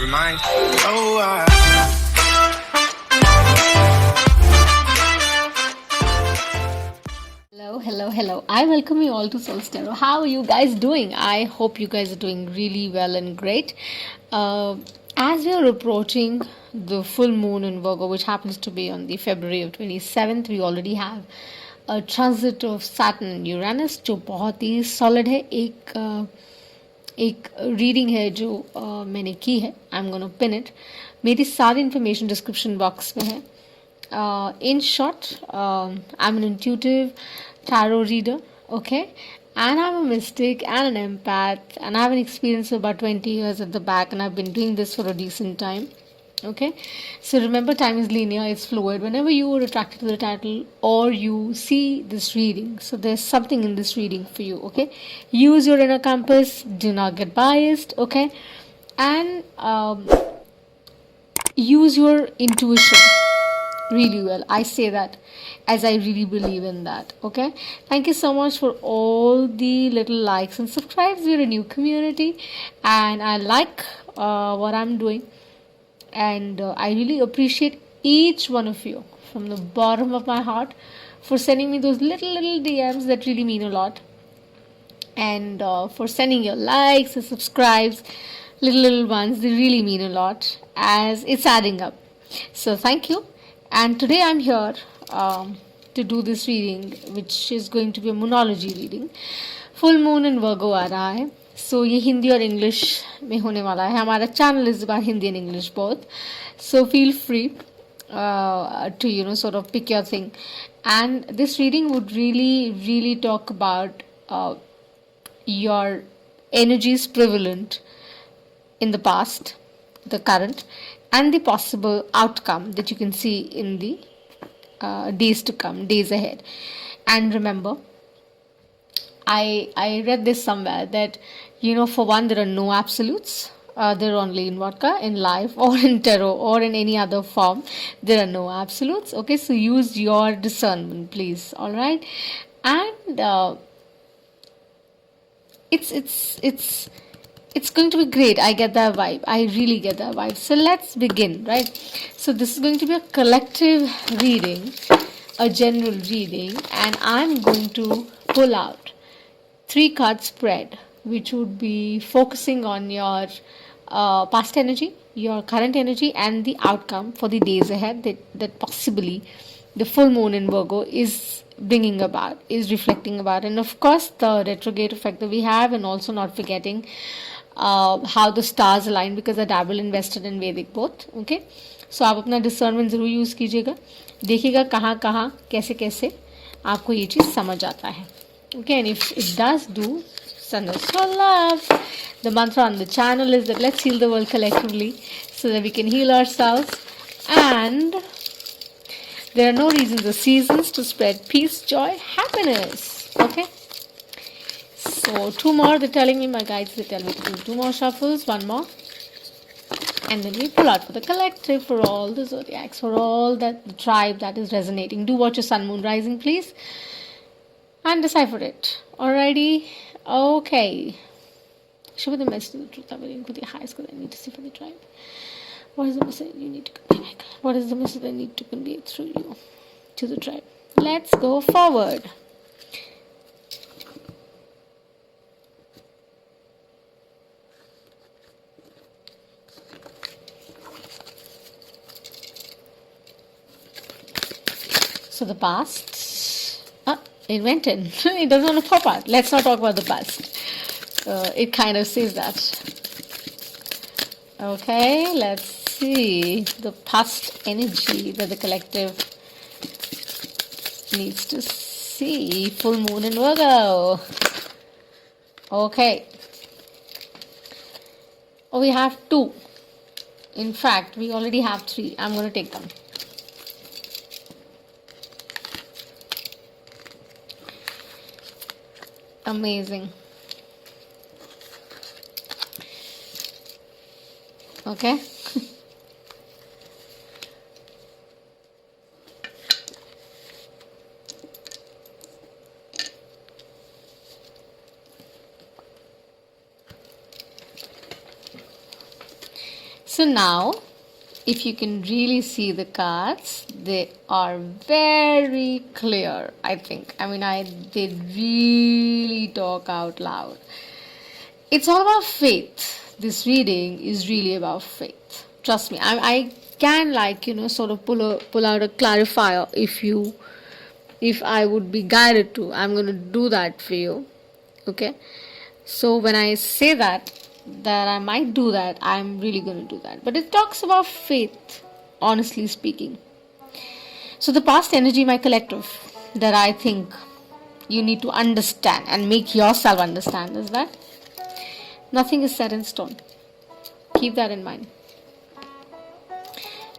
mind. Oh, Hello. I welcome you all to Soul's Tarot. How are you guys doing? I hope you guys are doing really well and great. As we are approaching the full moon in Virgo, which happens to be on the February of 27th, we already have a transit of Saturn and Uranus, जो बहुत ही solid है. एक reading है जो मैंने की है. I am gonna pin it. मेरी सारी इन्फॉर्मेशन डिस्क्रिप्शन बॉक्स में है. In short, I'm an intuitive tarot reader, okay? And I'm a mystic and an empath, and I have an experience of about 20 years at the back, and I've been doing this for a decent time, okay? So remember, time is linear, it's fluid. Whenever you are attracted to the title or you see this reading, so there's something in this reading for you, okay? Use your inner compass, do not get biased, okay? And use your intuition really well. I say that as I really believe in that, okay? Thank you so much for all the little likes and subscribes. We're a new community and I like what I'm doing, and I really appreciate each one of you from the bottom of my heart for sending me those little DMs that really mean a lot, and for sending your likes and subscribes, little ones. They really mean a lot as it's adding up. So thank you. And today I'm here to do this reading, which is going to be a moonology reading. Full moon in Virgo आ रहा है. So ये हिंदी और English में होने वाला है. हमारा channel इस बार Hindi and English both. So feel free to sort of pick your thing. And this reading would really talk about your energies prevalent in the past, the current, and the possible outcome that you can see in the days to come, days ahead. And remember, I read this somewhere that, for one, there are no absolutes. There are only in vodka, in life, or in tarot, or in any other form. There are no absolutes. Okay, so use your discernment, please. All right, and it's going to be great. I get that vibe. I really get that vibe. So let's begin, right? So this is going to be a collective reading, a general reading, and I'm going to pull out 3 card spread, which would be focusing on your past energy, your current energy, and the outcome for the days ahead that possibly the full moon in Virgo is bringing about, is reflecting about. And of course, the retrograde effect that we have, and also not forgetting how the stars align, because I dabble invested in Vedic both, okay? So आप अपना discernment ज़रूर use कीजिएगा, देखिएगा कहाँ कैसे कैसे आपको ये चीज़ समझ आता है, okay? And if it does do, send us your love. The mantra on the channel is that let's heal the world collectively so that we can heal ourselves, and there are no reasons or seasons to spread peace, joy, happiness, okay? So 2 more, they're telling me, my guides, they tell me to do 2 more shuffles, 1 more. And then we pull out for the collective, for all the zodiacs, for all that the tribe that is resonating. Do watch your sun, moon, rising, please. And decipher it. Alrighty. Okay. Show me the message of the truth. I'm waiting for the highest because I need to see for the tribe. What is the message you need to convey? What is the message I need to convey through you to the tribe? Let's go forward. So the past, it went in. It doesn't want to pop out. Let's not talk about the past. It kind of says that. Okay, let's see the past energy that the collective needs to see. Full moon in Virgo. Okay. Oh, we have 2. In fact, we already have 3. I'm going to take them. Amazing. Okay. So now, if you can really see the cards, they are very clear, I think. I mean, they really talk out loud. It's all about faith. This reading is really about faith. Trust me. I can, like, sort of pull out a clarifier if I would be guided to. I'm going to do that for you. Okay? So when I say that I might do that, I'm really going to do that. But it talks about faith, honestly speaking. So the past energy, my collective, that I think you need to understand and make yourself understand is that nothing is set in stone. Keep that in mind.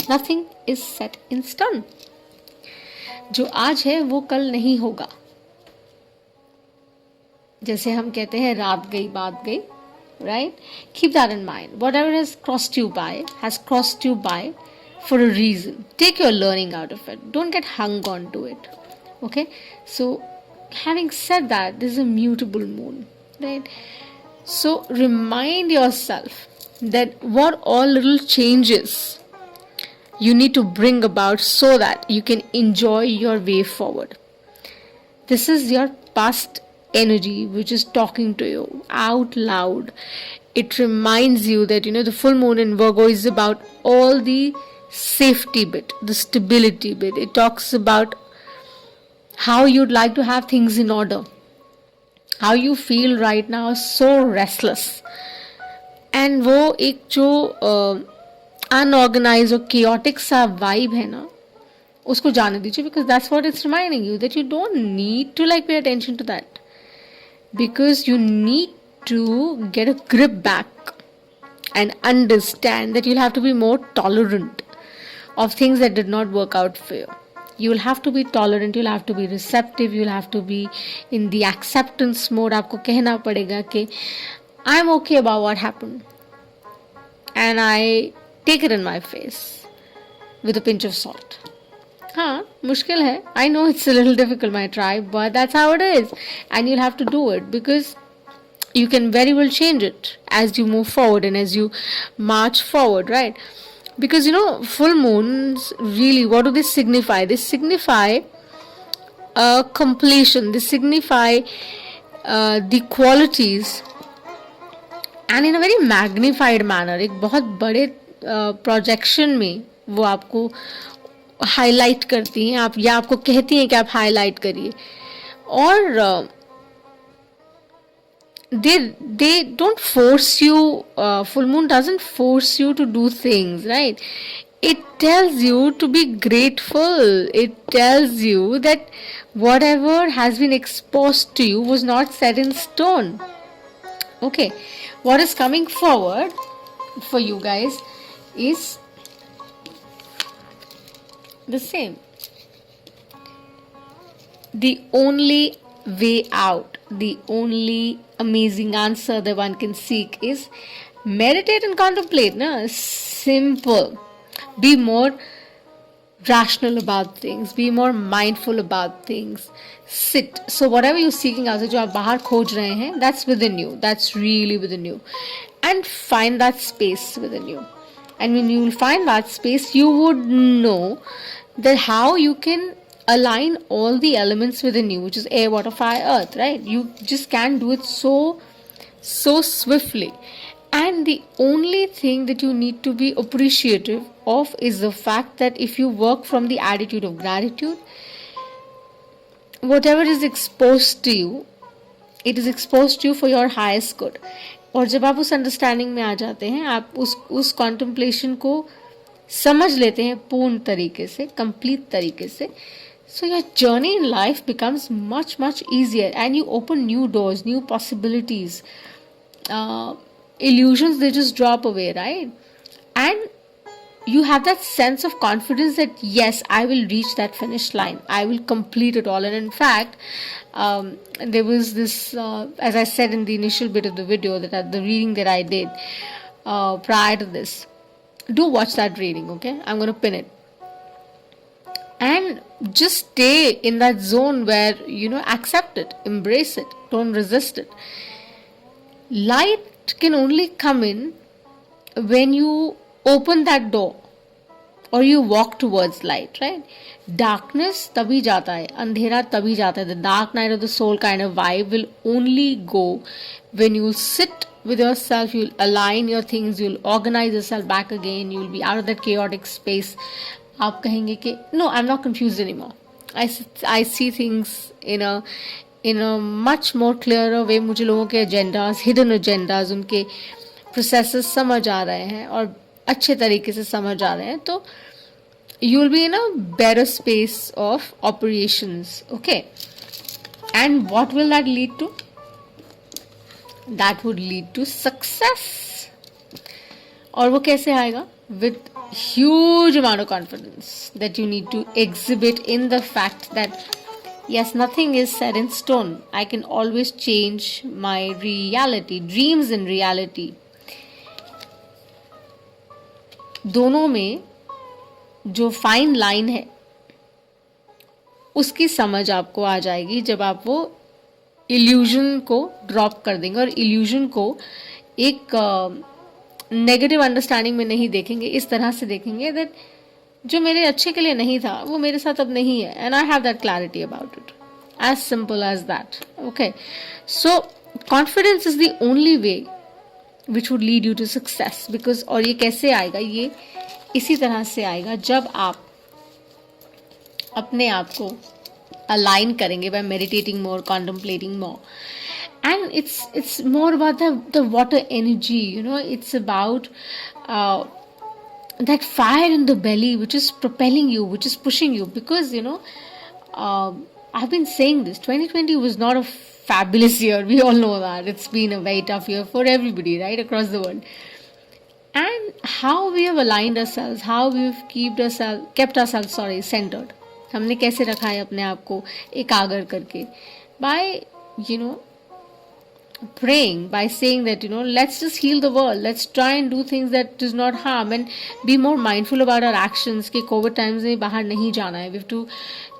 Nothing is set in stone. जो आज है वो कल नहीं होगा. जैसे हम कहते हैं रात गई बात गई, right? Keep that in mind. Whatever has crossed you by for a reason. Take your learning out of it. Don't get hung on to it. Okay? So, having said that, this is a mutable moon, right? So, remind yourself that what all little changes you need to bring about so that you can enjoy your way forward. This is your past energy which is talking to you out loud. It reminds you that the full moon in Virgo is about all the safety bit, the stability bit. It talks about how you'd like to have things in order, how you feel right now so restless, and वो एक जो unorganized और chaotic सा vibe है ना, उसको जाने दीजिए, because that's what it's reminding you, that you don't need to pay attention to that, because you need to get a grip back and understand that you'll have to be more tolerant of things that did not work out for you. You'll have to be tolerant, you'll have to be receptive, you'll have to be in the acceptance mode. आपको कहना पड़ेगा कि I'm okay about what happened and I take it in my face with a pinch of salt. हाँ, मुश्किल है. I know it's a little difficult, my tribe, but that's how it is. And you'll have to do it because you can very well change it as you move forward and as you march forward, right? Because full moons, really, what do they signify? They signify completion. They signify the qualities, and in a very magnified manner. एक बहुत बड़े projection में वो आपको highlight करती हैं, आप या आपको कहती हैं कि आप हाईलाइट करिए. और they don't force you. Full moon doesn't force you to do things, right? It tells you to be grateful. It tells you that whatever has been exposed to you was not set in stone. Okay, what is coming forward for you guys is the same. The only way out, the only amazing answer that one can seek is meditate and contemplate. Na? Simple. Be more rational about things. Be more mindful about things. Sit. So whatever you're seeking out, जो आप बाहर खोज रहे हैं, that's within you. That's really within you. And find that space within you. And when you will find that space, you would know that how you can align all the elements within you, which is air, water, fire, earth, right? You just can't do it so swiftly. And the only thing that you need to be appreciative of is the fact that if you work from the attitude of gratitude, whatever is exposed to you, it is exposed to you for your highest good. और जब आप उस understanding में आ जाते हैं, आप उस contemplation को समझ लेते हैं पूर्ण तरीके से, कंप्लीट तरीके से, so your journey in life becomes much easier and you open new doors, new possibilities. Illusions, they just drop away, right? And you have that sense of confidence that yes, I will reach that finish line, I will complete it all. And in fact, there was this, as I said in the initial bit of the video, that the reading that I did prior to this, do watch that reading, okay? I'm going to pin it. And just stay in that zone where, accept it, embrace it, don't resist it. Light can only come in when you open that door or you walk towards light, right? Darkness तभी जाता है, अंधेरा तभी जाता है. The dark night of the soul kind of vibe will only go when you sit with yourself, you'll align your things, you'll organize yourself back again, you'll be out of that chaotic space. आप कहेंगे कि no, I'm not confused anymore. I see things in a much more clearer way. मुझे लोगों के agendas, hidden agendas, उनके processes समझ आ रहे हैं और अच्छे तरीके से समझ आ रहे हैं. तो you will be in a better space of operations. Okay, and what will that lead to? That would lead to success. और वो कैसे आएगा? With huge amount of confidence that you need to exhibit in the fact that yes, nothing is set in stone. I can always change my reality, dreams and reality. दोनों में जो fine line है उसकी समझ आपको आ जाएगी जब आप वो इल्यूजन को ड्रॉप कर देंगे और इल्यूजन को एक नेगेटिव अंडरस्टैंडिंग में नहीं देखेंगे, इस तरह से देखेंगे दैट जो मेरे अच्छे के लिए नहीं था वो मेरे साथ अब नहीं है, and I have that clarity about it. As simple as that. Okay, so confidence is the only way which would lead you to success. Because और ये कैसे आएगा? ये इसी तरह से आएगा जब आप अपने आप को अलाइन करेंगे by meditating more, contemplating more. And it's more about the water energy, you know. It's about that fire in the belly which is propelling you, which is pushing you. Because you know, I've been saying this, 2020 was not a fabulous year. We all know that. It's been a very tough year for everybody, right, across the world. And how we have aligned ourselves, how we've kept ourselves centered. हमने कैसे रखा है अपने आप को एकाग्र करके? By, you know, praying, by saying that, you know, let's just heal the world, let's try and do things that does not harm and be more mindful about our actions. कि कोविड टाइम्स में बाहर नहीं जाना है. We have to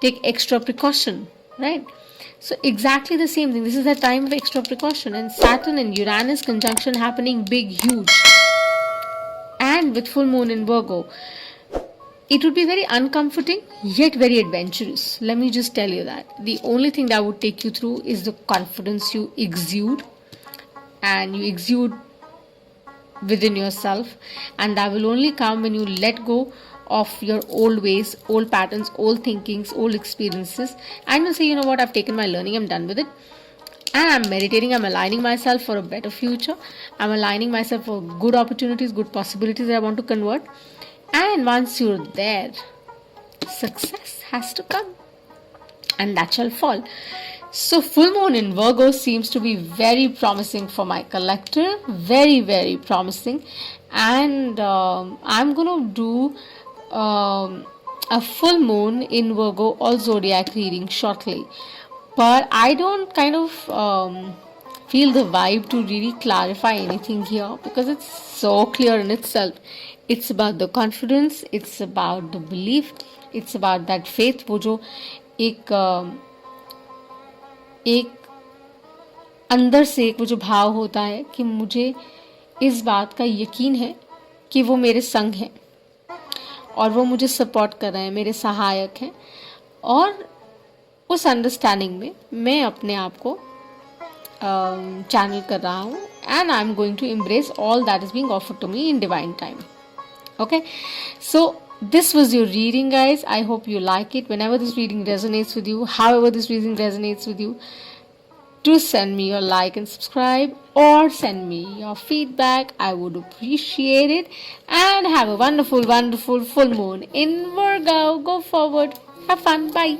take extra precaution, right? So exactly the same thing. This is the time of extra precaution, and Saturn and Uranus conjunction happening big, huge, and with full moon in Virgo. It would be very uncomforting yet very adventurous. Let me just tell you that. The only thing that would take you through is the confidence you exude, and you exude within yourself, and that will only come when you let go of your old ways, old patterns, old thinkings, old experiences, and you'll say, you know what, I've taken my learning, I'm done with it. And I'm meditating, I'm aligning myself for a better future. I'm aligning myself for good opportunities, good possibilities that I want to convert. And once you're there, success has to come, and that shall fall. So full moon in Virgo seems to be very promising for my collective, very, very promising. And I'm going to do a full moon in Virgo all zodiac reading shortly. But I don't kind of feel the vibe to really clarify anything here because it's so clear in itself. It's about the confidence, it's about the belief, it's about that faith. वो जो एक अंदर से एक वो जो भाव होता है कि मुझे इस बात का यकीन है कि वो मेरे संग हैं और वो मुझे सपोर्ट कर रहे हैं, मेरे सहायक हैं, और उस अंडरस्टैंडिंग में मैं अपने आप को चैनल कर रहा हूँ, and I am going to embrace all that is being offered to me in divine time. Okay, so this was your reading, guys. I hope you like it. Whenever this reading resonates with you, however this reading resonates with you, do send me your like and subscribe, or send me your feedback. I would appreciate it. And have a wonderful, wonderful full moon in Virgo. Go forward. Have fun. Bye.